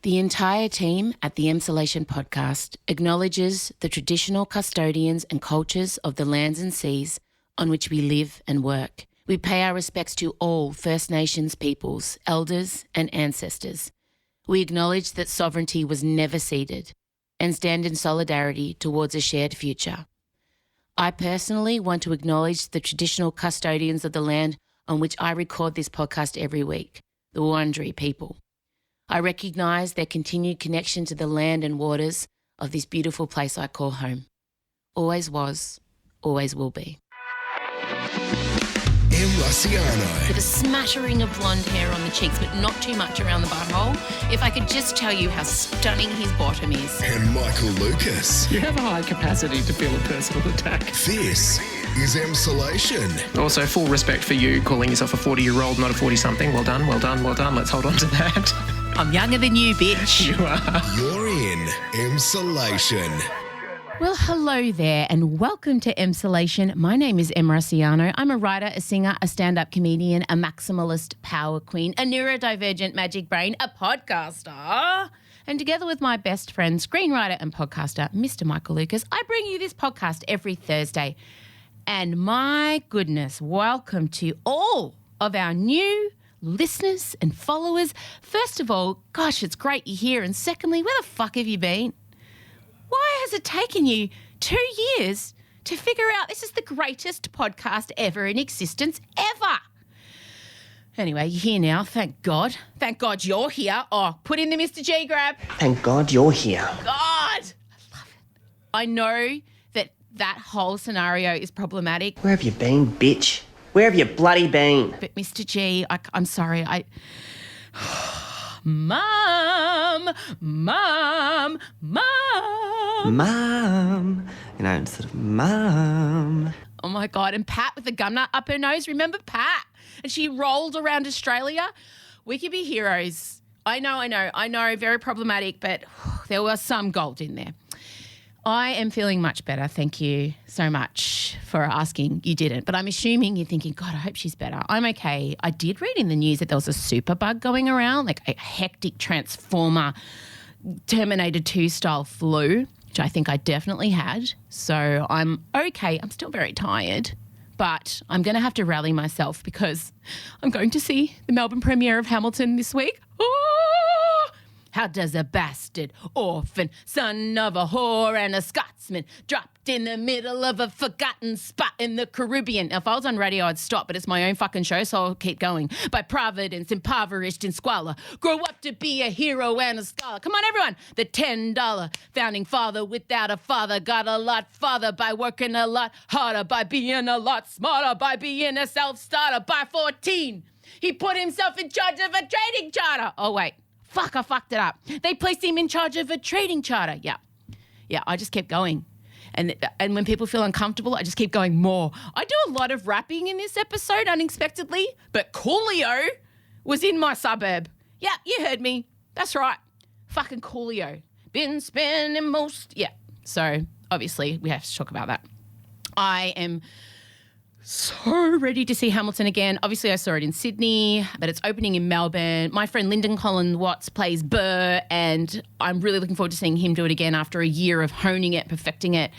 The entire team at the Emsolation podcast acknowledges the traditional custodians and cultures of the lands and seas on which we live and work. We pay our respects to all First Nations peoples, elders and ancestors. We acknowledge that sovereignty was never ceded and stand in solidarity towards a shared future. I personally want to acknowledge the traditional custodians of the land on which I record this podcast every week, the Wurundjeri people. I recognise their continued connection to the land and waters of this beautiful place I call home. Always was, always will be. Rusciano. With a smattering of blonde hair on the cheeks, but not too much around the butthole. If I could just tell you how stunning his bottom is. And Michael Lucas. You have a high capacity to feel a personal attack. This is Emsolation. Also, full respect for you calling yourself a 40-year-old, not a 40-something. Well done, well done, well done. Let's hold on to that. I'm younger than you, bitch. You are. You're in Emsolation. Well, hello there and welcome to Emsolation. My name is Rusciano. I'm a writer, a singer, a stand-up comedian, a maximalist power queen, a neurodivergent magic brain, a podcaster. And together with my best friend, screenwriter and podcaster, Mr. Michael Lucas, I bring you this podcast every Thursday. And my goodness, welcome to all of our new listeners and followers. First of all, gosh, it's great you're here. And secondly, where the fuck have you been? Why has it taken you 2 years to figure out this is the greatest podcast ever in existence ever? Anyway, you're here now, thank God. Thank God you're here. Oh, put in the Mr. G grab. Thank God you're here. God, I love it. I know that whole scenario is problematic. Where have you been, bitch? Where have you bloody been? But Mr. G, I'm sorry, Mum. Instead of Mum. Oh my God, and Pat with the gum nut up her nose. Remember Pat? And she rolled around Australia. We could be heroes. I know, very problematic, but there was some gold in there. I am feeling much better. Thank you so much for asking. You didn't, but I'm assuming you're thinking, God, I hope she's better. I'm okay. I did read in the news that there was a super bug going around, like a hectic transformer Terminator 2 style flu, which I think I definitely had. So I'm okay. I'm still very tired, but I'm going to have to rally myself because I'm going to see the Melbourne premiere of Hamilton this week. Oh! How does a bastard, orphan, son of a whore and a Scotsman dropped in the middle of a forgotten spot in the Caribbean? Now, if I was on radio, I'd stop, but it's my own fucking show, so I'll keep going. By providence, impoverished in squalor, grow up to be a hero and a scholar. Come on, everyone. The $10 founding father without a father got a lot farther by working a lot harder, by being a lot smarter, by being a self-starter. By 14, he put himself in charge of a trading charter. Oh, wait. Fuck, I fucked it up. They placed him in charge of a trading charter. Yeah, I just kept going. And when people feel uncomfortable, I just keep going more. I do a lot of rapping in this episode unexpectedly, but Coolio was in my suburb. Yeah, you heard me. That's right. Fucking Coolio. Been spending most... Yeah, so obviously we have to talk about that. I am so ready to see Hamilton again. Obviously, I saw it in Sydney, but it's opening in Melbourne. My friend Lyndon Colin Watts plays Burr, and I'm really looking forward to seeing him do it again after a year of honing it, perfecting it.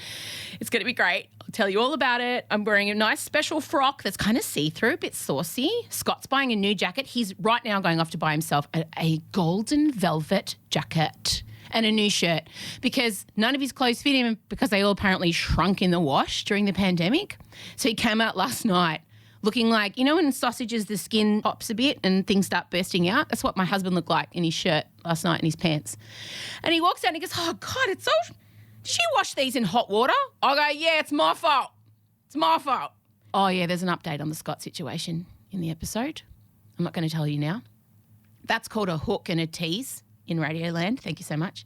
It's going to be great. I'll tell you all about it. I'm wearing a nice special frock that's kind of see-through, a bit saucy. Scott's buying a new jacket. He's right now going off to buy himself a golden velvet jacket and a new shirt because none of his clothes fit him because they all apparently shrunk in the wash during the pandemic. So he came out last night looking like, you know when sausages, the skin pops a bit and things start bursting out? That's what my husband looked like in his shirt last night and his pants. And he walks out and he goes, oh, God, it's so... Did she wash these in hot water? I go, yeah, it's my fault. It's my fault. Oh, yeah, there's an update on the Scott situation in the episode. I'm not going to tell you now. That's called a hook and a tease in Radioland. Thank you so much.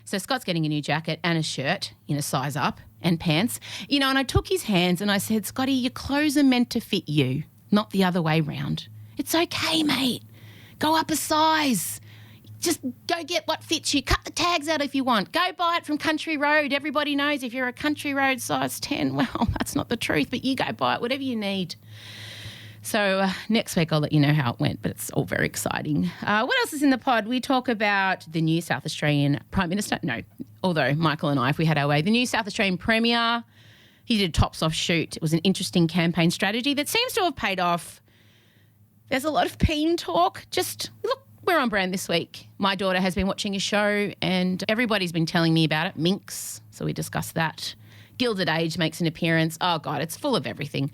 So Scott's getting a new jacket and a shirt in a size up and pants. You know, and I took his hands and I said, Scotty, your clothes are meant to fit you, not the other way round. It's okay, mate. Go up a size. Just go get what fits you. Cut the tags out if you want. Go buy it from Country Road. Everybody knows if you're a Country Road size 10, well, that's not the truth, but you go buy it, whatever you need. So next week I'll let you know how it went, but it's all very exciting. What else is in the pod? We talk about the new South Australian Prime Minister. No, although Michael and I, if we had our way, the new South Australian Premier. He did a tops-off shoot. It was an interesting campaign strategy that seems to have paid off. There's a lot of peen talk. Just look, we're on brand this week. My daughter has been watching a show and everybody's been telling me about it. Minx, so we discussed that. Gilded Age makes an appearance. Oh, God, it's full of everything.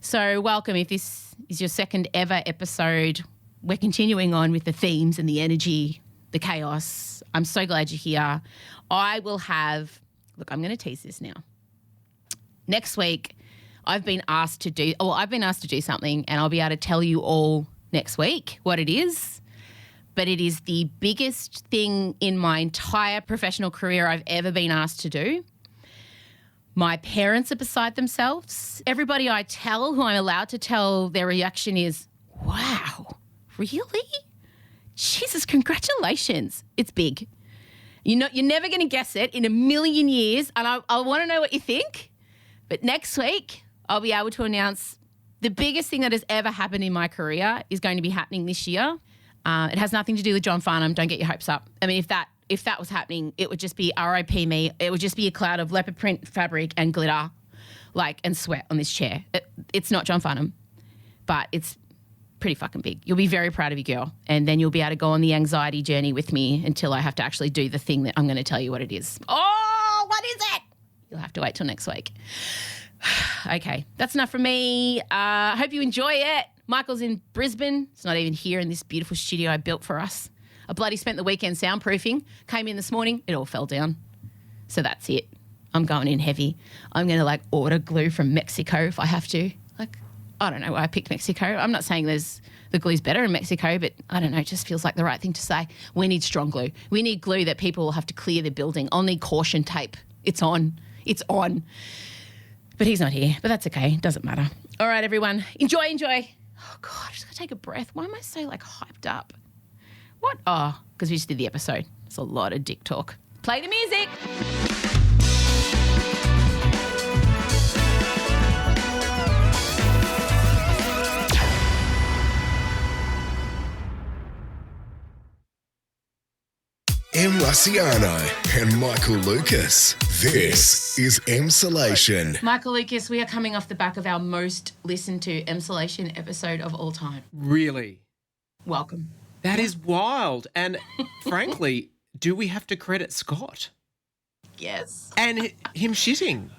So welcome. If this is your second ever episode, we're continuing on with the themes and the energy, the chaos. I'm so glad you're here. I will have, look, I'm going to tease this now. Next week, I've been asked to do something and I'll be able to tell you all next week what it is. But it is the biggest thing in my entire professional career I've ever been asked to do. My parents are beside themselves. Everybody I tell, who I'm allowed to tell, their reaction is, wow, really? Jesus, congratulations. It's big. You're never going to guess it in a million years, and I want to know what you think. But next week, I'll be able to announce the biggest thing that has ever happened in my career is going to be happening this year. It has nothing to do with John Farnham. Don't get your hopes up. I mean, if that was happening, it would just be RIP me. It would just be a cloud of leopard print fabric and glitter, and sweat on this chair. It's not John Farnham, but it's pretty fucking big. You'll be very proud of your girl, and then you'll be able to go on the anxiety journey with me until I have to actually do the thing that I'm going to tell you what it is. Oh, what is it? You'll have to wait till next week. Okay, that's enough from me. I hope you enjoy it. Michael's in Brisbane. It's not even here in this beautiful studio I built for us. I bloody spent the weekend soundproofing. Came in this morning, it all fell down. So that's it. I'm going in heavy. I'm going to order glue from Mexico if I have to. I don't know why I picked Mexico. I'm not saying the glue's better in Mexico, but I don't know, it just feels like the right thing to say. We need strong glue. We need glue that people will have to clear the building. I'll need caution tape. It's on. It's on. But he's not here, but that's okay. Doesn't matter. All right, everyone. Enjoy. Oh, God, I just got to take a breath. Why am I so, hyped up? What? Oh, because we just did the episode. It's a lot of dick talk. Play the music. Rusciano and Michael Lucas. This is Emsolation. Michael Lucas, we are coming off the back of our most listened to Emsolation episode of all time. Really? Welcome. That is wild. And frankly, do we have to credit Scott? Yes. And him shitting?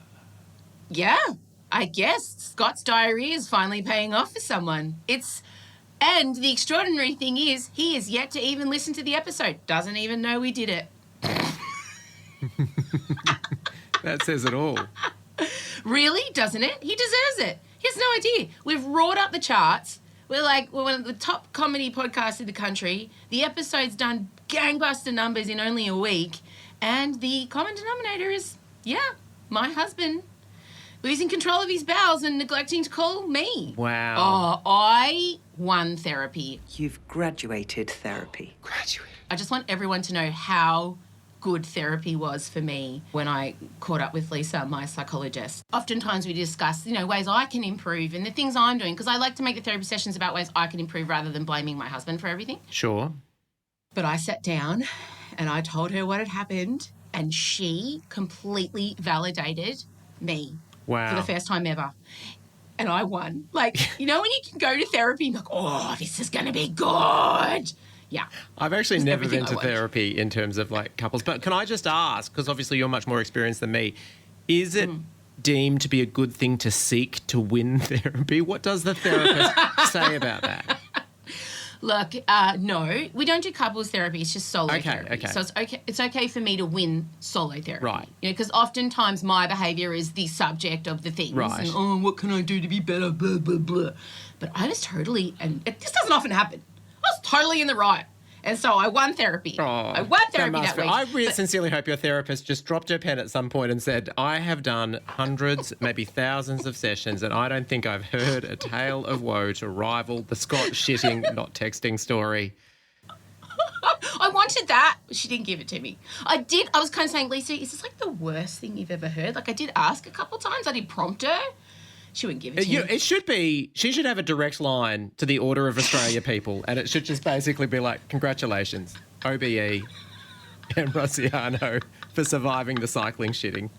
Yeah, I guess Scott's diarrhea is finally paying off for someone. And the extraordinary thing is he is yet to even listen to the episode. Doesn't even know we did it. That says it all. Really? Doesn't it? He deserves it. He has no idea. We've roared up the charts. We're one of the top comedy podcasts in the country. The episode's done gangbuster numbers in only a week. And the common denominator is, my husband losing control of his bowels and neglecting to call me. Wow. Oh, I won therapy. You've graduated therapy. I just want everyone to know how good therapy was for me when I caught up with Lisa, my psychologist. Oftentimes we discuss, ways I can improve and the things I'm doing, because I like to make the therapy sessions about ways I can improve rather than blaming my husband for everything. Sure. But I sat down and I told her what had happened and she completely validated me. Wow. For the first time ever. And I won. When you can go to therapy and be like, oh, this is going to be good. Yeah. I've actually It's never everything been I to want. therapy in terms of couples. But can I just ask, because obviously you're much more experienced than me, is it deemed to be a good thing to seek to win therapy? What does the therapist say about that? Look, no, we don't do couples therapy. It's just solo therapy. Okay. So it's okay for me to win solo therapy. Right. Because oftentimes my behaviour is the subject of the things. Right. And, what can I do to be better, blah, blah, blah. But I was totally, and this doesn't often happen, I was totally in the right. And so I won therapy. Oh, I won therapy that week. I really sincerely hope your therapist just dropped her pen at some point and said, I have done hundreds, maybe thousands of sessions, and I don't think I've heard a tale of woe to rival the Scott shitting, not texting story. I wanted that, but she didn't give it to me. I was kind of saying, Lisa, is this the worst thing you've ever heard? I did ask a couple of times. I did prompt her. She wouldn't give it to me. It should be, she should have a direct line to the Order of Australia people, and it should just basically be like, congratulations, OBE and Rusciano for surviving the cycling shitting.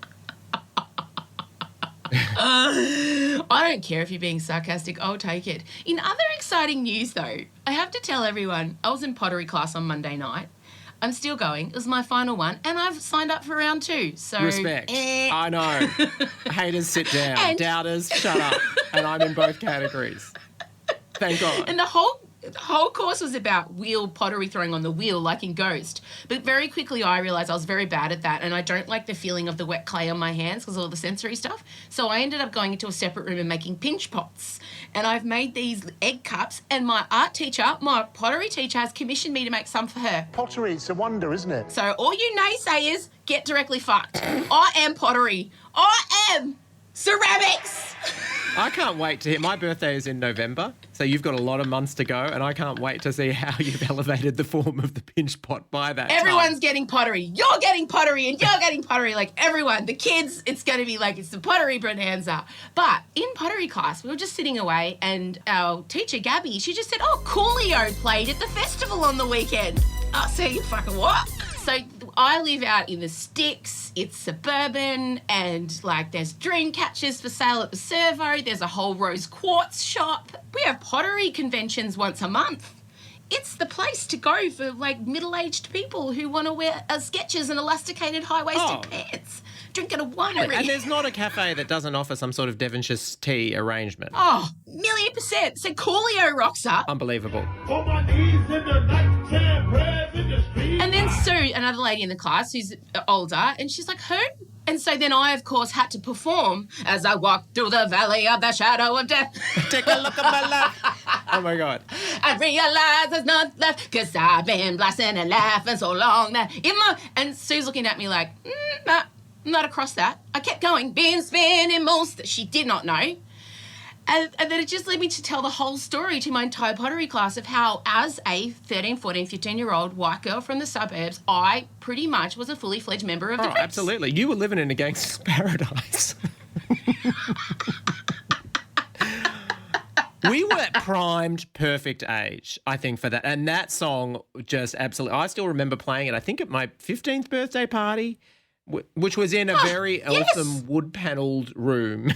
I don't care if you're being sarcastic. I'll take it. In other exciting news, though, I have to tell everyone, I was in pottery class on Monday night. I'm still going. It was my final one, and I've signed up for round 2. So Respect. I know. Haters, sit down. And- Doubters, shut up. And I'm in both categories. Thank God. And the whole course was about wheel pottery throwing on the wheel, like in Ghost. But very quickly I realised I was very bad at that, and I don't like the feeling of the wet clay on my hands because of all the sensory stuff. So I ended up going into a separate room and making pinch pots. And I've made these egg cups, and my art teacher, my pottery teacher, has commissioned me to make some for her. Pottery, it's a wonder, isn't it? So all you naysayers, get directly fucked. I am pottery. I am ceramics. I can't wait to hear. My birthday is in November, so you've got a lot of months to go, and I can't wait to see how you've elevated the form of the pinch pot by that Everyone's time. getting pottery. You're getting pottery, and you're getting pottery. Like everyone, the kids, it's going to be like it's the pottery bonanza. But in pottery class, we were just sitting away, and our teacher Gabby, she just said, "Oh, Coolio played at the festival on the weekend." Oh, so you fucking what? So I live out in the sticks. It's suburban, and like there's dream catchers for sale at the servo. There's a whole rose quartz shop. We have pottery conventions once a month. It's the place to go for like middle-aged people wwho want to wear Skechers and elasticated high-waisted pants, drinking a winery. And there's not a cafe that doesn't offer some sort of Devonshire tea arrangement. Oh, 1,000,000%. So Coolio rocks up. Unbelievable. On my knees in the night, can't rev in the street. And then Sue, another lady in the class who's older, and she's like, who? And so then I, of course, had to perform as I walked through the valley of the shadow of death. Take a look at my life. Oh, my God. I realize there's none left because I've been blasting and laughing so long that And Sue's looking at me like, nah, I'm not across that. I kept going, been spinning most that she did not know. And then it just led me to tell the whole story to my entire pottery class of how, as a 13, 14, 15-year-old white girl from the suburbs, I pretty much was a fully fledged member of the Pecs. Absolutely. You were living in a gangster's paradise. We were primed perfect age, I think, for that. And that song just absolutely... I still remember playing it, I think, at my 15th birthday party, which was in a very eltham wood-panelled room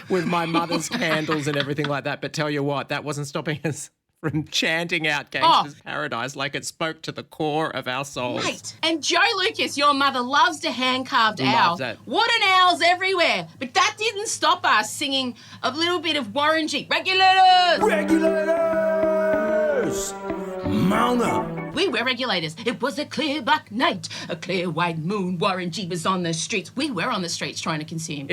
with my mother's candles and everything like that. But tell you what, that wasn't stopping us from chanting out Gangster's Paradise like it spoke to the core of our souls. Right. And Joe Lucas, your mother, loves to hand-carved owl. Loves it. Wooden owls everywhere. But that didn't stop us singing a little bit of Warren G. Regulators! Regulators! Mount up! We were regulators. It was a clear black night, a clear white moon. Warren G was on the streets. We were on the streets trying to consume.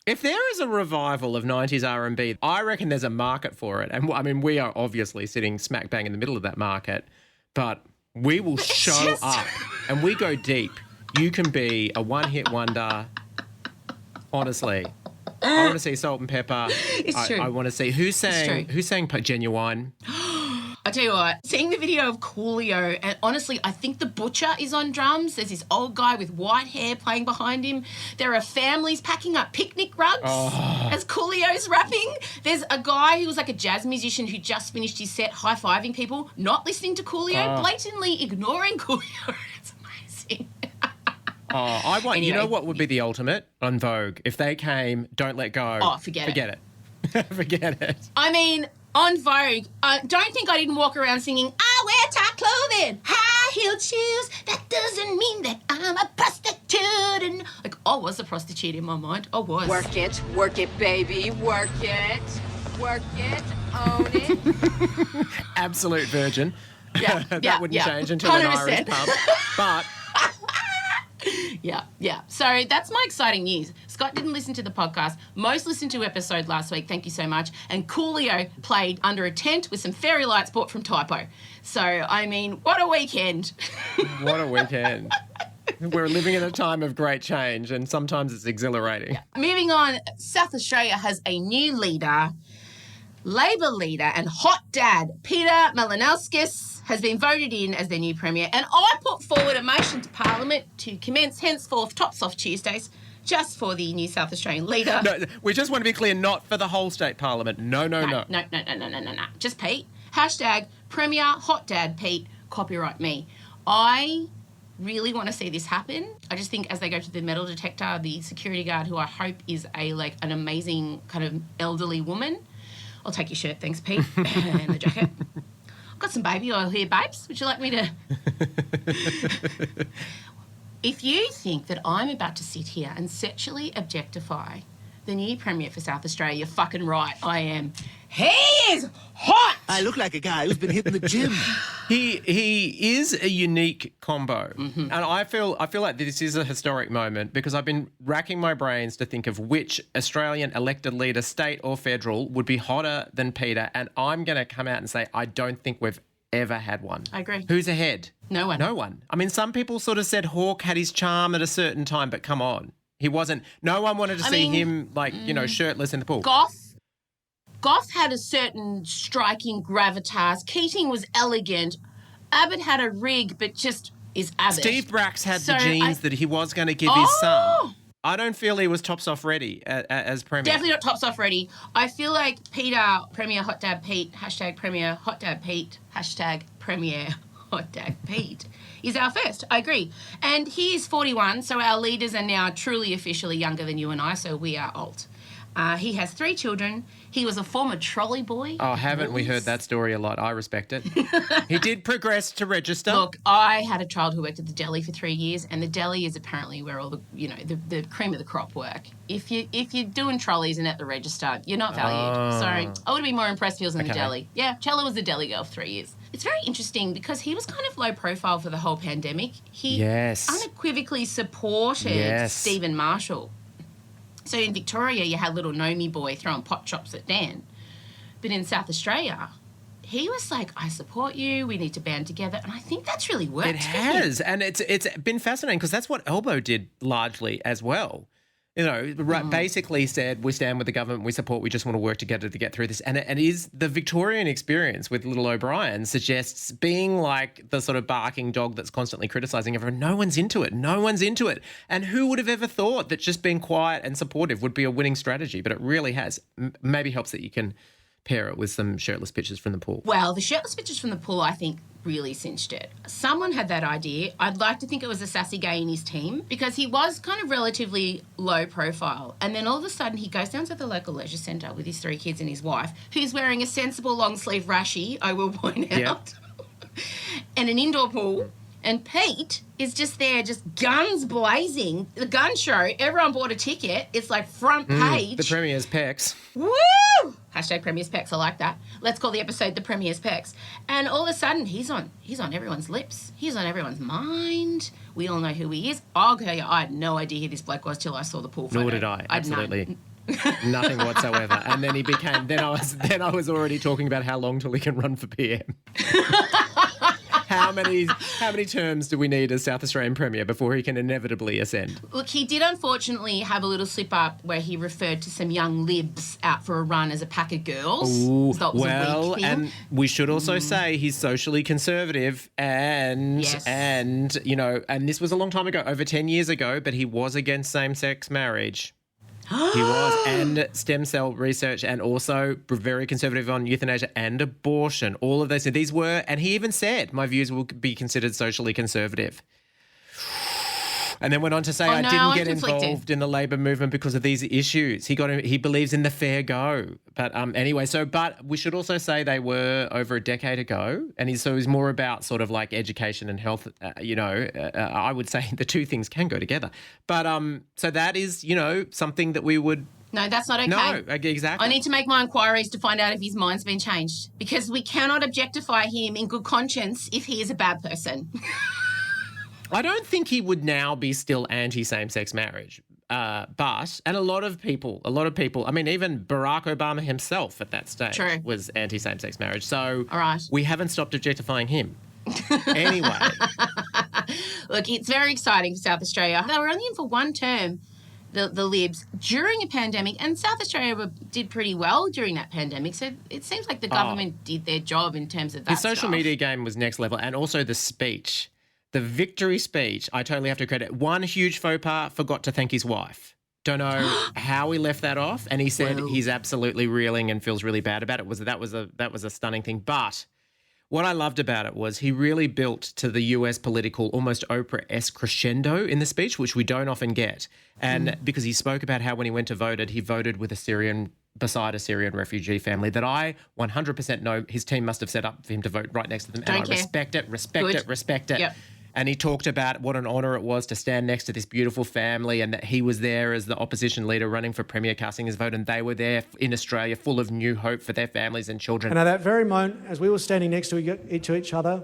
If there is a revival of 90s R&B, I reckon there's a market for it. And I mean, we are obviously sitting smack bang in the middle of that market, but we will show up and we go deep. You can be a one-hit wonder. Honestly. I want to see Salt and Pepper. It's true. I want to see who sang Genuine. I tell you what, seeing the video of Coolio, and honestly, I think the butcher is on drums. There's this old guy with white hair playing behind him. There are families packing up picnic rugs as Coolio's rapping. There's a guy who was like a jazz musician who just finished his set high-fiving people, not listening to Coolio, blatantly ignoring Coolio. It's amazing. I want. Anyway, you know what would be the ultimate on Vogue? If they came, Don't Let Go. Oh, forget it. Forget it. I mean, on Vogue, don't think I didn't walk around singing, I wear tight clothing, high-heeled shoes. That doesn't mean that I'm a prostitute. And like, I was a prostitute in my mind. I was. Work it, baby, work it, own it. Absolute virgin. Yeah, that wouldn't change until 100%. An Irish pub. But... Yeah. So that's my exciting news. Scott didn't listen to the podcast. Most listened to episode last week. Thank you so much. And Coolio played under a tent with some fairy lights bought from Typo. So, I mean, what a weekend. What a weekend. We're living in a time of great change and sometimes it's exhilarating. Yeah. Moving on, South Australia has a new leader. Labor leader and hot dad, Peter Malinowskis, has been voted in as their new premier, and I put forward a motion to Parliament to commence henceforth Tops Off Tuesdays just for the New South Australian leader. No, we just want to be clear, not for the whole state parliament. No. No. Just Pete. Hashtag Premier Hot Dad Pete. Copyright me. I really want to see this happen. I just think as they go to the metal detector, the security guard, who I hope is an amazing kind of elderly woman. I'll take your shirt, thanks, Pete, and the jacket. I've got some baby oil here, babes. Would you like me to? If you think that I'm about to sit here and sexually objectify the new Premier for South Australia, you're fucking right. I am. He is hot! I look like a guy who's been hitting the gym. He is a unique combo. And I feel like this is a historic moment because I've been racking my brains to think of which Australian elected leader, state or federal, would be hotter than Peter, and I'm going to come out and say I don't think we've ever had one. I agree. Who's ahead? No one. No one. I mean, some people sort of said Hawke had his charm at a certain time, but come on. He wasn't. No one wanted to see him, shirtless in the pool. Gough had a certain striking gravitas. Keating was elegant. Abbott had a rig, but just is Abbott. Steve Bracks had the genes that he was going to give his son. I don't feel he was tops off ready as Premier. Definitely not tops off ready. I feel like Peter, Premier Hot Dad Pete, hashtag Premier Hot Dad Pete, hashtag Premier Hot Dad Pete, is our first. I agree. And he is 41, so our leaders are now truly officially younger than you and I, so we are old. He has 3 children. He was a former trolley boy. Oh, haven't we heard that story a lot? I respect it. He did progress to register. Look, I had a child who worked at the deli for 3 years, and the deli is apparently where all the cream of the crop work. If you're doing trolleys and at the register, you're not valued. Sorry. I would have been more impressed if he was in the deli. Yeah, Chella was the deli girl for 3 years. It's very interesting because he was kind of low profile for the whole pandemic. He unequivocally supported Stephen Marshall. So in Victoria, you had little Nomi boy throwing pot chops at Dan. But in South Australia, he was like, I support you, we need to band together. And I think that's really worked. It has. And it's been fascinating because that's what Elbow did largely as well. You know, basically said, we stand with the government, we support, we just want to work together to get through this. And it is the Victorian experience with little O'Brien suggests being like the sort of barking dog that's constantly criticising everyone. No one's into it. No one's into it. And who would have ever thought that just being quiet and supportive would be a winning strategy? But it really has. Maybe helps that you can pair it with some shirtless pictures from the pool. Well, the shirtless pictures from the pool, I think, really cinched it. Someone had that idea. I'd like to think it was a sassy gay in his team because he was kind of relatively low profile. And then all of a sudden he goes down to the local leisure centre with his 3 kids and his wife, who's wearing a sensible long sleeve rashi, I will point out, and an indoor pool. And Pete is just there, just guns blazing. The gun show, everyone bought a ticket. It's like front page. The Premier's Pecs. Woo! Hashtag Premier's Pecs, I like that. Let's call the episode The Premier's Pecs. And all of a sudden, he's on everyone's lips. He's on everyone's mind. We all know who he is. I'll tell you, I had no idea who this bloke was till I saw the pool photo. Nor did I. Absolutely. Nothing whatsoever. And then I was already talking about how long till he can run for PM. How many terms do we need as South Australian Premier before he can inevitably ascend? Look, he did unfortunately have a little slip up where he referred to some young libs out for a run as a pack of girls. Ooh, well, and we should also say he's socially conservative and this was a long time ago, over 10 years ago, but he was against same-sex marriage. He was, and stem cell research, and also very conservative on euthanasia and abortion. All of those. These were, and he even said, my views will be considered socially conservative. And then went on to say, I didn't get involved in the Labor movement because of these issues. He believes in the fair go. But anyway, but we should also say they were over a decade ago. And he's more about sort of like education and health, I would say the two things can go together. But so that is, something that we would... No, that's not okay. No, exactly. I need to make my inquiries to find out if his mind's been changed because we cannot objectify him in good conscience if he is a bad person. I don't think he would now be still anti-same-sex marriage. And a lot of people, I mean, even Barack Obama himself at that stage was anti-same-sex marriage. So we haven't stopped objectifying him. Anyway. Look, it's very exciting for South Australia. They were only in for one term, the Libs, during a pandemic, and South Australia did pretty well during that pandemic. So it seems like the government did their job in terms of that The social media game was next level, and also the speech. The victory speech, I totally have to credit. One huge faux pas, forgot to thank his wife. Don't know how he left that off, and he said he's absolutely reeling and feels really bad about it. That was a stunning thing. But what I loved about it was he really built to the US political, almost Oprah-esque crescendo in the speech, which we don't often get. And because he spoke about how when he went to vote, he voted with beside a Syrian refugee family that I 100% know his team must have set up for him to vote right next to them. Don't and care. I respect it. Yep. And he talked about what an honour it was to stand next to this beautiful family and that he was there as the opposition leader running for Premier casting his vote, and they were there in Australia full of new hope for their families and children. And at that very moment, as we were standing next to each other,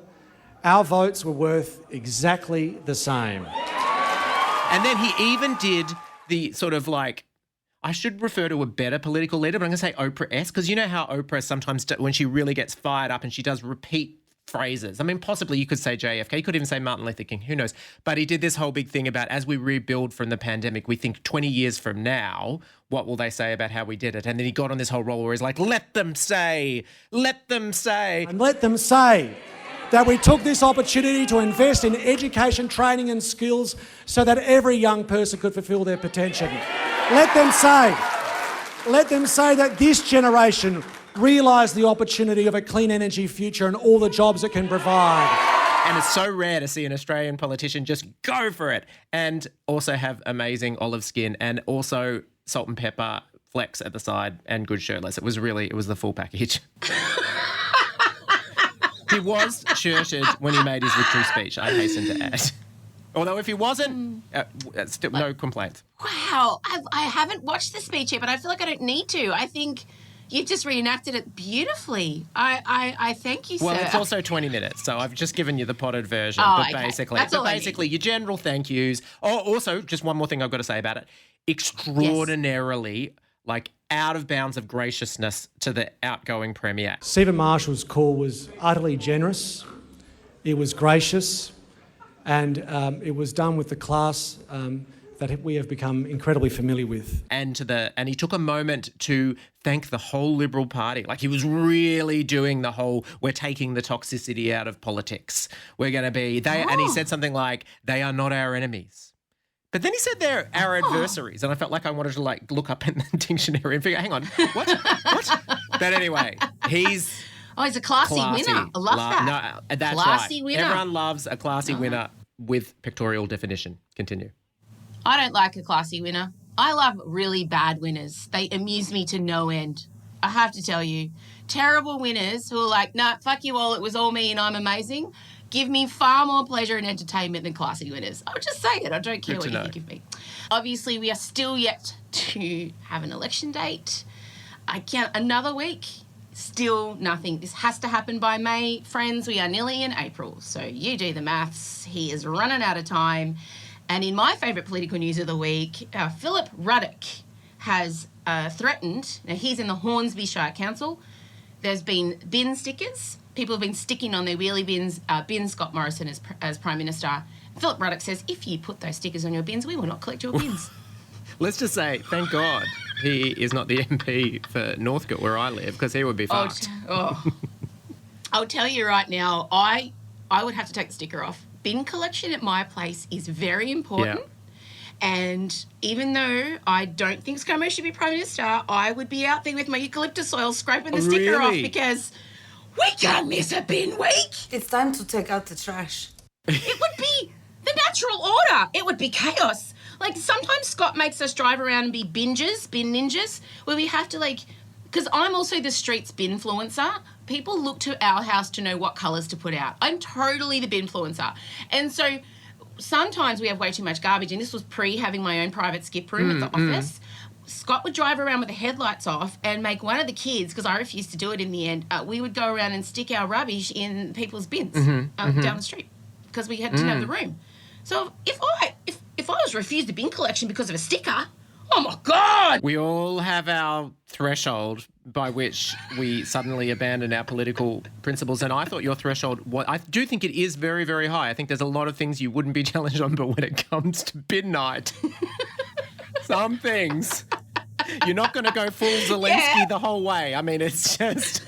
our votes were worth exactly the same. And then he even did the sort of like, I should refer to a better political leader, but I'm going to say Oprah-esque, because you know how Oprah sometimes, when she really gets fired up and she does repeat phrases. I mean, possibly you could say JFK, you could even say Martin Luther King, who knows? But he did this whole big thing about as we rebuild from the pandemic, we think 20 years from now, what will they say about how we did it? And then he got on this whole roll where he's like, let them say. And let them say that we took this opportunity to invest in education, training and skills so that every young person could fulfil their potential. Let them say that this generation realise the opportunity of a clean energy future and all the jobs it can provide. And it's so rare to see an Australian politician just go for it and also have amazing olive skin and also salt and pepper flecks at the side and good shirtless. It was the full package. He was shirted when he made his victory speech, I hasten to add. Although if he wasn't, still no complaints. Wow. I haven't watched the speech yet, but I feel like I don't need to. I think you've just reenacted it beautifully. I thank you, sir. Well, it's also 20 minutes, so I've just given you the potted version. Oh, but okay. basically, That's all I need. your general thank yous. Oh, also, just one more thing I've got to say about it. Extraordinarily, out of bounds of graciousness to the outgoing Premier. Stephen Marshall's call was utterly generous. It was gracious. And it was done with the class that we have become incredibly familiar with. And he took a moment to thank the whole Liberal Party. Like he was really doing the whole, we're taking the toxicity out of politics. We're going to be, and he said something like, they are not our enemies. But then he said they're our adversaries. And I felt like I wanted to look up in the dictionary and figure, hang on, what? But anyway, he's a classy winner. I love that. No, that's classy right. winner. Everyone loves a classy winner with pictorial definition. Continue. I don't like a classy winner. I love really bad winners. They amuse me to no end. I have to tell you. Terrible winners who are like, nah, fuck you all, it was all me and I'm amazing, give me far more pleasure and entertainment than classy winners. I'll just say it. I don't care what you give me. Obviously, we are still yet to have an election date. Another week, still nothing. This has to happen by May. Friends, we are nearly in April. So you do the maths. He is running out of time. And in my favourite political news of the week, Philip Ruddock has threatened, now he's in the Hornsby Shire Council, there's been bin stickers. People have been sticking on their wheelie bins, bin Scott Morrison as Prime Minister. Philip Ruddock says, if you put those stickers on your bins, we will not collect your bins. Let's just say, thank God he is not the MP for Northcote where I live, because he would be fucked. I'll tell you right now, I would have to take the sticker off. Bin collection at my place is very important. Yeah. And even though I don't think ScoMo should be Prime Minister, I would be out there with my eucalyptus oil scraping the sticker off because we can't miss a bin week. It's time to take out the trash. It would be the natural order. It would be chaos. Sometimes Scott makes us drive around and be bin ninjas, where we have to because I'm also the streets binfluencer. People look to our house to know what colours to put out. I'm totally the binfluencer. And so sometimes we have way too much garbage, and this was having my own private skip room at the office. Scott would drive around with the headlights off and make one of the kids, because I refused to do it in the end, we would go around and stick our rubbish in people's bins down the street because we didn't have the room. So if I was refused a bin collection because of a sticker, oh my God! We all have our threshold by which we suddenly abandon our political principles. And I thought your threshold, I do think it is very, very high. I think there's a lot of things you wouldn't be challenged on, but when it comes to bin night, some things, you're not going to go full Zelensky the whole way. I mean, it's just...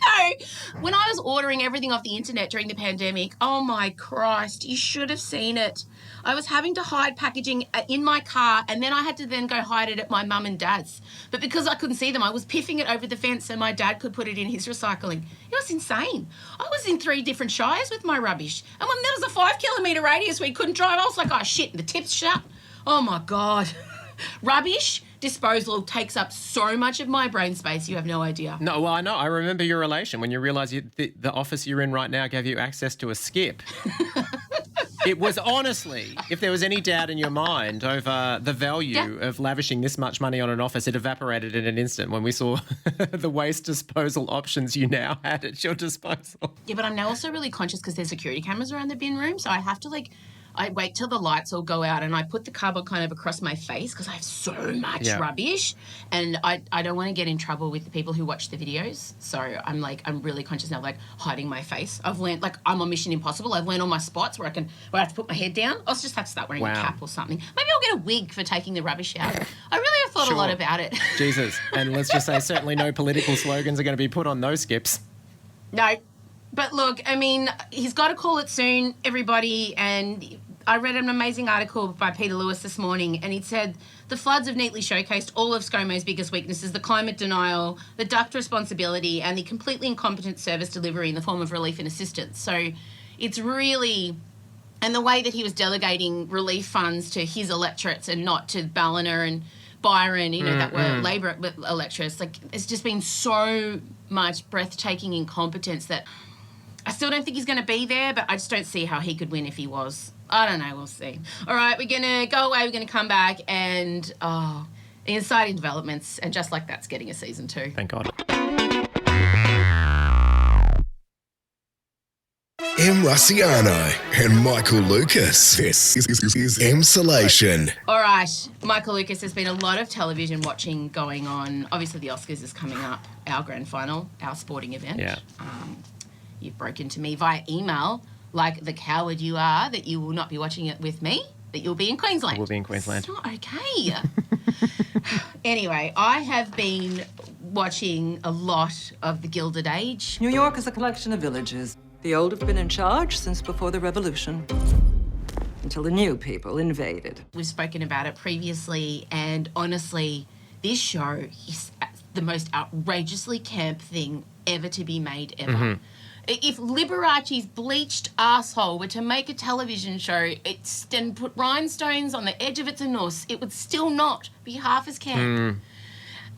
No, when I was ordering everything off the internet during the pandemic, oh my Christ, you should have seen it. I was having to hide packaging in my car, and then I had to then go hide it at my mum and dad's. But because I couldn't see them, I was piffing it over the fence so my dad could put it in his recycling. It was insane. I was in 3 different shires with my rubbish. And when there was a 5 kilometre radius where you couldn't drive, I was like, oh shit, the tip's shut. Oh my God. Rubbish disposal takes up so much of my brain space, you have no idea. No, well, I know. I remember your relation when you realised the office you're in right now gave you access to a skip. It was honestly, if there was any doubt in your mind over the value of lavishing this much money on an office, it evaporated in an instant when we saw the waste disposal options you now had at your disposal. Yeah, but I'm now also really conscious because there's security cameras around the bin room, so I have to I wait till the lights all go out and I put the cardboard kind of across my face because I have so much rubbish and I don't want to get in trouble with the people who watch the videos. So I'm really conscious now, hiding my face. I've learned, I'm on Mission Impossible. I've learned all my spots where I have to put my head down. I'll just have to start wearing a cap or something. Maybe I'll get a wig for taking the rubbish out. I really have thought a lot about it. Jesus. And let's just say certainly no political slogans are going to be put on those skips. No. But look, I mean, he's got to call it soon, everybody. And I read an amazing article by Peter Lewis this morning, and he said the floods have neatly showcased all of ScoMo's biggest weaknesses: the climate denial, the ducked responsibility, and the completely incompetent service delivery in the form of relief and assistance. So it's really... And the way that he was delegating relief funds to his electorates and not to Ballina and Byron, that were Labor electorates, it's just been so much breathtaking incompetence that I still don't think he's going to be there, but I just don't see how he could win if he was. I don't know. We'll see. All right, we're going to go away. We're going to come back and, exciting developments. And Just Like That's getting a season 2. Thank God. Rusciano and Michael Lucas. This is Emsolation. All right, Michael Lucas, there's been a lot of television watching going on. Obviously, the Oscars is coming up, our grand final, our sporting event. Yeah. You've broken to me via email, like the coward you are, that you will not be watching it with me, that you'll be in Queensland. We'll be in Queensland. It's not okay. Anyway, I have been watching a lot of the Gilded Age. New York is a collection of villages. The old have been in charge since before the Revolution, until the new people invaded. We've spoken about it previously, and honestly, this show is the most outrageously camp thing ever to be made ever. Mm-hmm. If Liberace's bleached asshole were to make a television show and put rhinestones on the edge of its anus, it would still not be half as camp.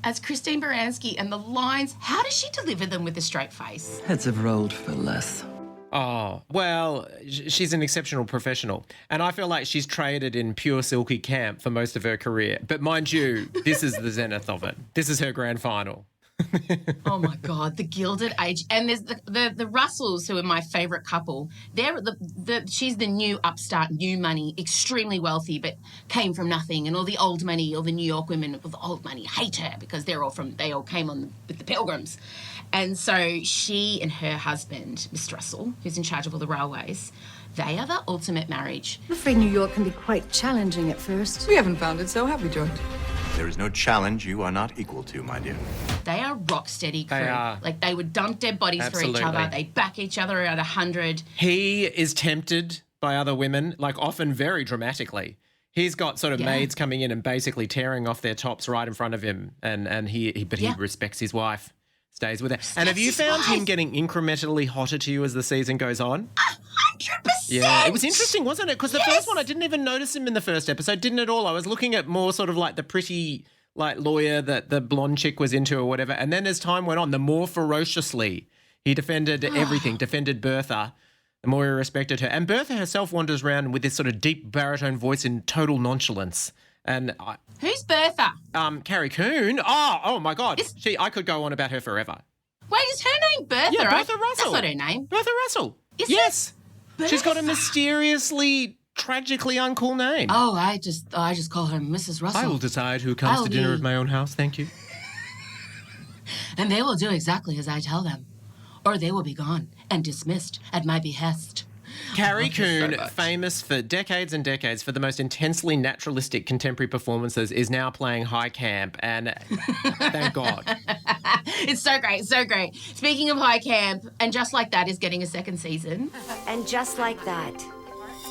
As Christine Baranski, and the lines, how does she deliver them with a straight face? Heads have rolled for less. Oh, well, she's an exceptional professional. And I feel like she's traded in pure silky camp for most of her career. But mind you, this is the zenith of it. This is her grand final. Oh my God, the Gilded Age. And there's the Russells, who are my favourite couple. They're she's the new upstart, new money, extremely wealthy, but came from nothing. And all the old money, all the New York women with the old money hate her because they all came on with the Pilgrims. And so she and her husband, Mr. Russell, who's in charge of all the railways, they are the ultimate marriage. I'm afraid New York can be quite challenging at first. We haven't found it so, have we, George? There is no challenge you are not equal to, my dear. They are rock steady crew. They are. They would dump dead bodies for each other. They back each other at 100. He is tempted by other women, often very dramatically. He's got sort of maids coming in and basically tearing off their tops right in front of him, and he respects his wife, stays with her. And have you found him getting incrementally hotter to you as the season goes on? 100%. Yeah, it was interesting, wasn't it? Because the first one, I didn't even notice him in the first episode, didn't at all. I was looking at more sort of the pretty lawyer that the blonde chick was into or whatever. And then as time went on, the more ferociously he defended everything, defended Bertha, the more he respected her. And Bertha herself wanders around with this sort of deep baritone voice in total nonchalance. And who's Bertha? Carrie Coon. Oh my God. I could go on about her forever. Wait, is her name Bertha? Yeah, Bertha Russell. That's not her name. Bertha Russell. Yes. She's got a mysteriously, tragically uncool name. Oh, I just call her Mrs. Russell. I will decide who comes to dinner at my own house, thank you. And they will do exactly as I tell them, or they will be gone and dismissed at my behest. Carrie Coon, famous for decades and decades for the most intensely naturalistic contemporary performances, is now playing high camp, and thank God. It's so great, so great. Speaking of high camp, and Just Like That is getting a second season. And just like that,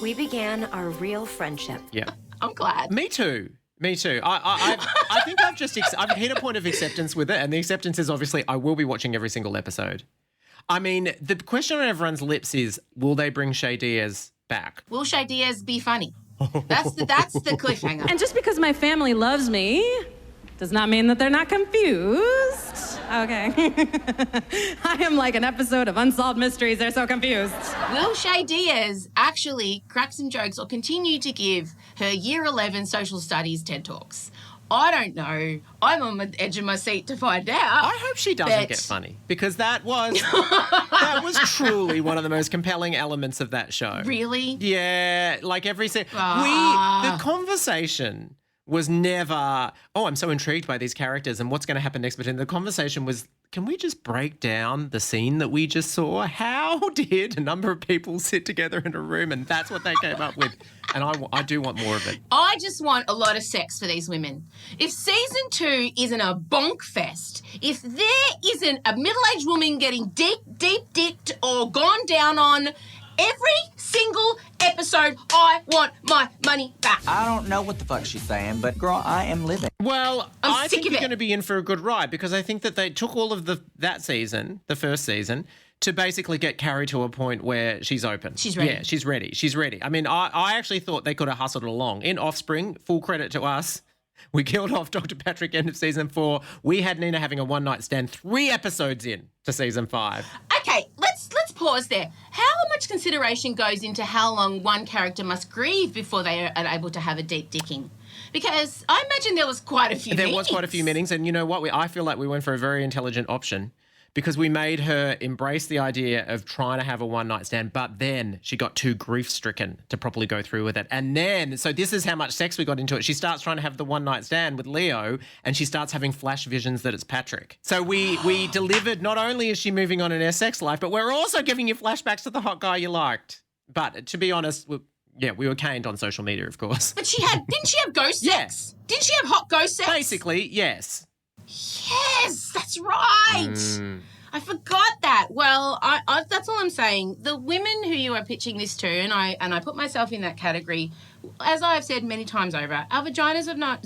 we began our real friendship. Yeah. I'm glad. Me too. I think I've hit a point of acceptance with it, and the acceptance is obviously I will be watching every single episode. I mean, the question on everyone's lips is, will they bring Shay Diaz back? Will Shay Diaz be funny? That's the cliffhanger. And just because my family loves me does not mean that they're not confused. Okay. I am like an episode of Unsolved Mysteries. They're so confused. Will Shay Diaz actually crack some jokes or continue to give her Year 11 social studies TED Talks? I don't know. I'm on the edge of my seat to find out. I hope she doesn't get funny, because that was truly one of the most compelling elements of that show. Really? Yeah, like the conversation was never, oh, I'm so intrigued by these characters and what's going to happen next. But the conversation was, can we just break down the scene that we just saw? How did a number of people sit together in a room and that's what they came up with? And I do want more of it. I just want a lot of sex for these women. If season 2 isn't a bonk fest, if there isn't a middle-aged woman getting deep dicked or gone down on every single episode, I want my money back. I don't know what the fuck she's saying, but girl, I am living. Well, I think you're going to be in for a good ride, because I think that they took all of that season, the first season, to basically get Carrie to a point where she's open. She's ready. Yeah, she's ready. She's ready. I mean, I actually thought they could have hustled it along. In Offspring, full credit to us, we killed off Dr. Patrick end of season 4. We had Nina having a one-night stand 3 episodes in to season 5. Okay, let's pause there. How much consideration goes into how long one character must grieve before they are able to have a deep dicking? Because I imagine there was quite a few There meetings. was quite a few meetings, and you know what? I feel like we went for a very intelligent option, because we made her embrace the idea of trying to have a one-night stand, but then she got too grief-stricken to properly go through with it. And then, so this is how much sex we got into it. She starts trying to have the one-night stand with Leo, and she starts having flash visions that it's Patrick. So we delivered, not only is she moving on in her sex life, but we're also giving you flashbacks to the hot guy you liked. But to be honest, we were caned on social media, of course. But didn't she have ghost sex? Didn't she have hot ghost sex? Basically, yes. Yes, that's right. I forgot that. Well, I that's all I'm saying. The women who you are pitching this to, and I put myself in that category, as I've said many times over, our vaginas have not,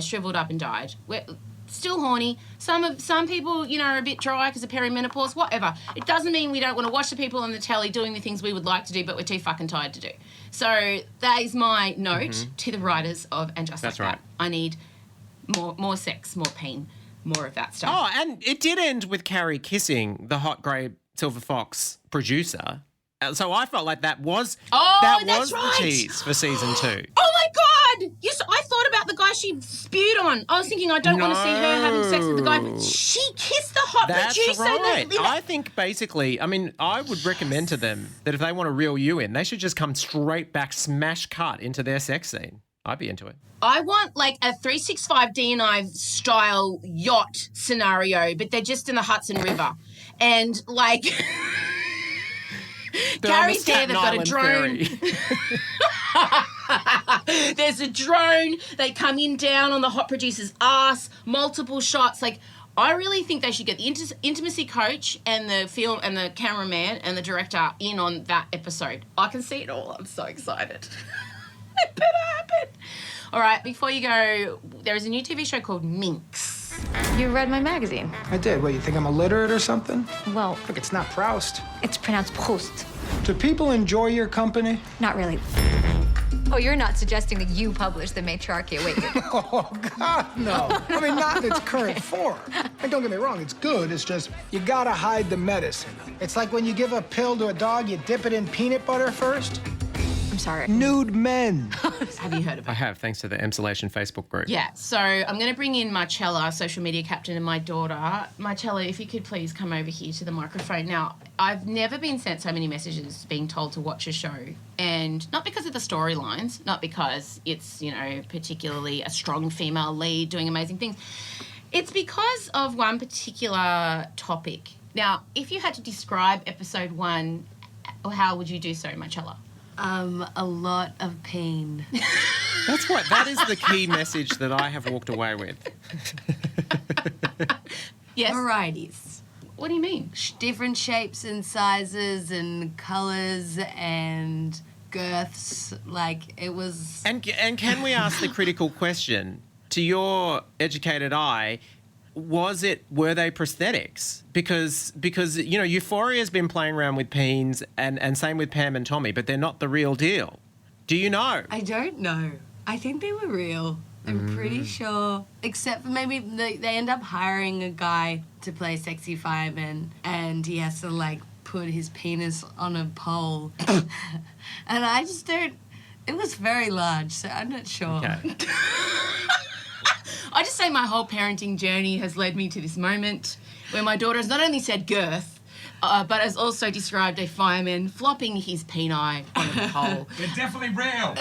shriveled up and died. We're still horny. Some people, are a bit dry because of perimenopause, whatever. It doesn't mean we don't want to watch the people on the telly doing the things we would like to do, but we're too fucking tired to do. So that is my note to the writers of And Just Like That. I need more sex, more peen, more of that stuff. Oh, and it did end with Carrie kissing the hot grey silver fox producer. So I felt like that was the tease for season 2. Oh my God! Yes, I thought about the guy she spewed on. I was thinking I don't want to see her having sex with the guy, but she kissed the hot producer. Right. I think basically, I would recommend to them that if they want to reel you in, they should just come straight back, smash cut into their sex scene. I'd be into it. I want like a 365 D&I style yacht scenario, but they're just in the Hudson River. And like Carrie's there, they've got a drone. There's a drone. They come in down on the hot producer's ass, multiple shots. Like, I really think they should get the intimacy coach and the film and the cameraman and the director in on that episode. I can see it all. I'm so excited. It better happen. All right, before you go, there is a new TV show called Minx. You read my magazine? I did. What, you think I'm illiterate or something? Well... Look, it's not Proust. It's pronounced Proust. Do people enjoy your company? Not really. Oh, you're not suggesting that you publish The Matriarchy Awakened? Oh, God, no. Not in its current form. And don't get me wrong, it's good. It's just, you gotta hide the medicine. It's like when you give a pill to a dog, you dip it in peanut butter first. I'm sorry. Nude men. Have you heard of it? I have, thanks to the Emsolation Facebook group. Yeah, so I'm going to bring in Marcella, social media captain, and my daughter. Marcella, if you could please come over here to the microphone. Now, I've never been sent so many messages being told to watch a show, and not because of the storylines, not because it's, particularly a strong female lead doing amazing things. It's because of one particular topic. Now, if you had to describe episode 1, how would you do so, Marcella? A lot of pain. That is the key message that I have walked away with. Yes. varieties. What do you mean? Different shapes and sizes and colours and girths. Like, it was... And can we ask the critical question? To your educated eye, were they prosthetics? Because you know, Euphoria's been playing around with peens and same with Pam and Tommy, but they're not the real deal. Do you know? I don't know. I think they were real. I'm pretty sure. Except for maybe they end up hiring a guy to play sexy fireman, and he has to, like, put his penis on a pole. And I just don't... It was very large, so I'm not sure. Okay. I just say my whole parenting journey has led me to this moment where my daughter has not only said girth, but has also described a fireman flopping his peni on a pole. They're definitely real.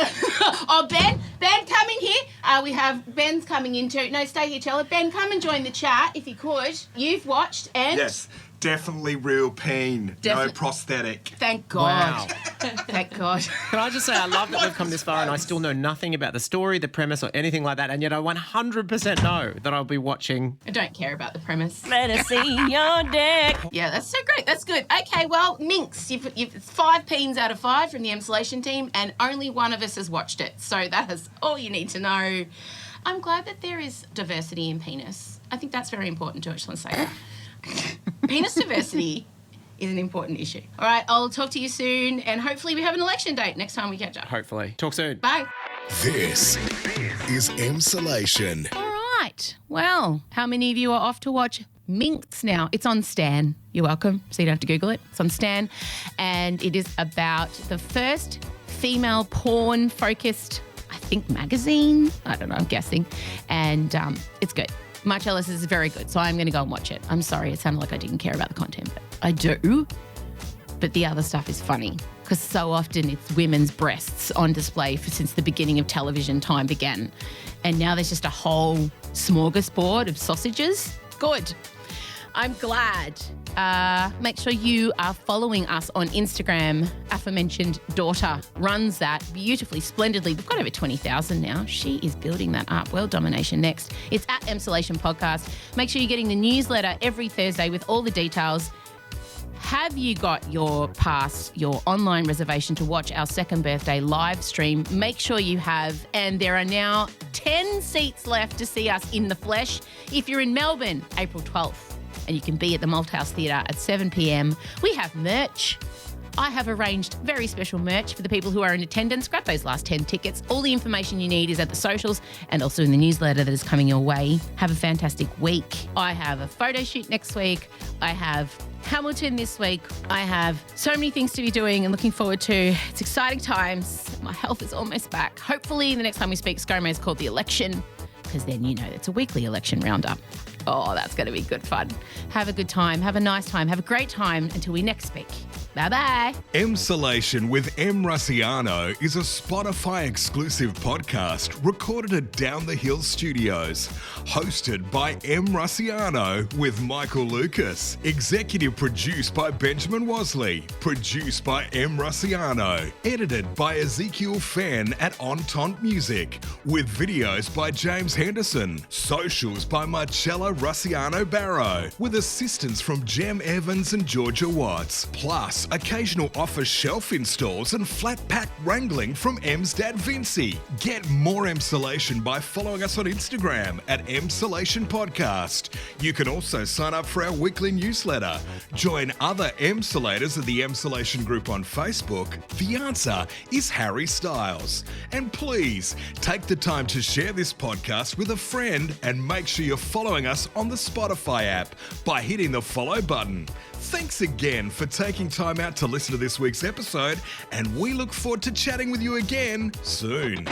Oh, Ben, come in here. Ben's coming in too. No, stay here, Chella. Ben, come and join the chat if you could. You've watched and... Yes, definitely real peen. No prosthetic. Thank God. Wow. Thank God. Can I just say, I love that we've come this far and I still know nothing about the story, the premise, or anything like that, and yet I 100% know that I'll be watching. I don't care about the premise. Let us see your dick. Yeah, that's so great. That's good. Okay, well, Minx, you've 5 peens out of 5 from the Emsolation team, and only one of us has watched it. So that is all you need to know. I'm glad that there is diversity in penis. I think that's very important too. I just want to say that. Penis diversity is an important issue. All right, I'll talk to you soon, and hopefully we have an election date next time we catch up. Hopefully. Talk soon. Bye. This is Emsolation. All right. Well, how many of you are off to watch Minx now? It's on Stan. You're welcome, so you don't have to Google it. It's on Stan, and it is about the first female porn-focused, I think, magazine. I don't know, I'm guessing. And it's good. Marcellus is very good, so I'm going to go and watch it. I'm sorry, it sounded like I didn't care about the content, but I do. But the other stuff is funny because so often it's women's breasts on display since the beginning of television time began. And now there's just a whole smorgasbord of sausages. Good. I'm glad. Make sure you are following us on Instagram. Aforementioned daughter runs that beautifully, splendidly. We've got over 20,000 now. She is building that up. World domination next. It's at Emsolation Podcast. Make sure you're getting the newsletter every Thursday with all the details. Have you got your pass, your online reservation to watch our second birthday live stream? Make sure you have. And there are now 10 seats left to see us in the flesh. If you're in Melbourne, April 12th. And you can be at the Malthouse Theatre at 7 p.m. We have merch. I have arranged very special merch for the people who are in attendance. Grab those last 10 tickets. All the information you need is at the socials and also in the newsletter that is coming your way. Have a fantastic week. I have a photo shoot next week. I have Hamilton this week. I have so many things to be doing and looking forward to. It's exciting times. My health is almost back. Hopefully the next time we speak, ScoMo is called The Election, because then you know it's a weekly election roundup. Oh, that's going to be good fun. Have a good time. Have a nice time. Have a great time until we next speak. Bye-bye. Emsolation with M. Rusciano is a Spotify exclusive podcast recorded at Down the Hill Studios. Hosted by M. Rusciano with Michael Lucas. Executive produced by Benjamin Wasley. Produced by M. Rusciano. Edited by Ezekiel Fenn at Entente Music. With videos by James Henderson. Socials by Marcella Rusciano Barrow. With assistance from Jem Evans and Georgia Watts. Plus, occasional office shelf installs and flat pack wrangling from M's dad Vincey. Get more Emsolation by following us on Instagram at Emsolation Podcast. You can also sign up for our weekly newsletter. Join other Emsolators of the Emsolation group on Facebook. The answer is Harry Styles. And please take the time to share this podcast with a friend and make sure you're following us on the Spotify app by hitting the follow button. Thanks again for taking time out to listen to this week's episode, and we look forward to chatting with you again soon.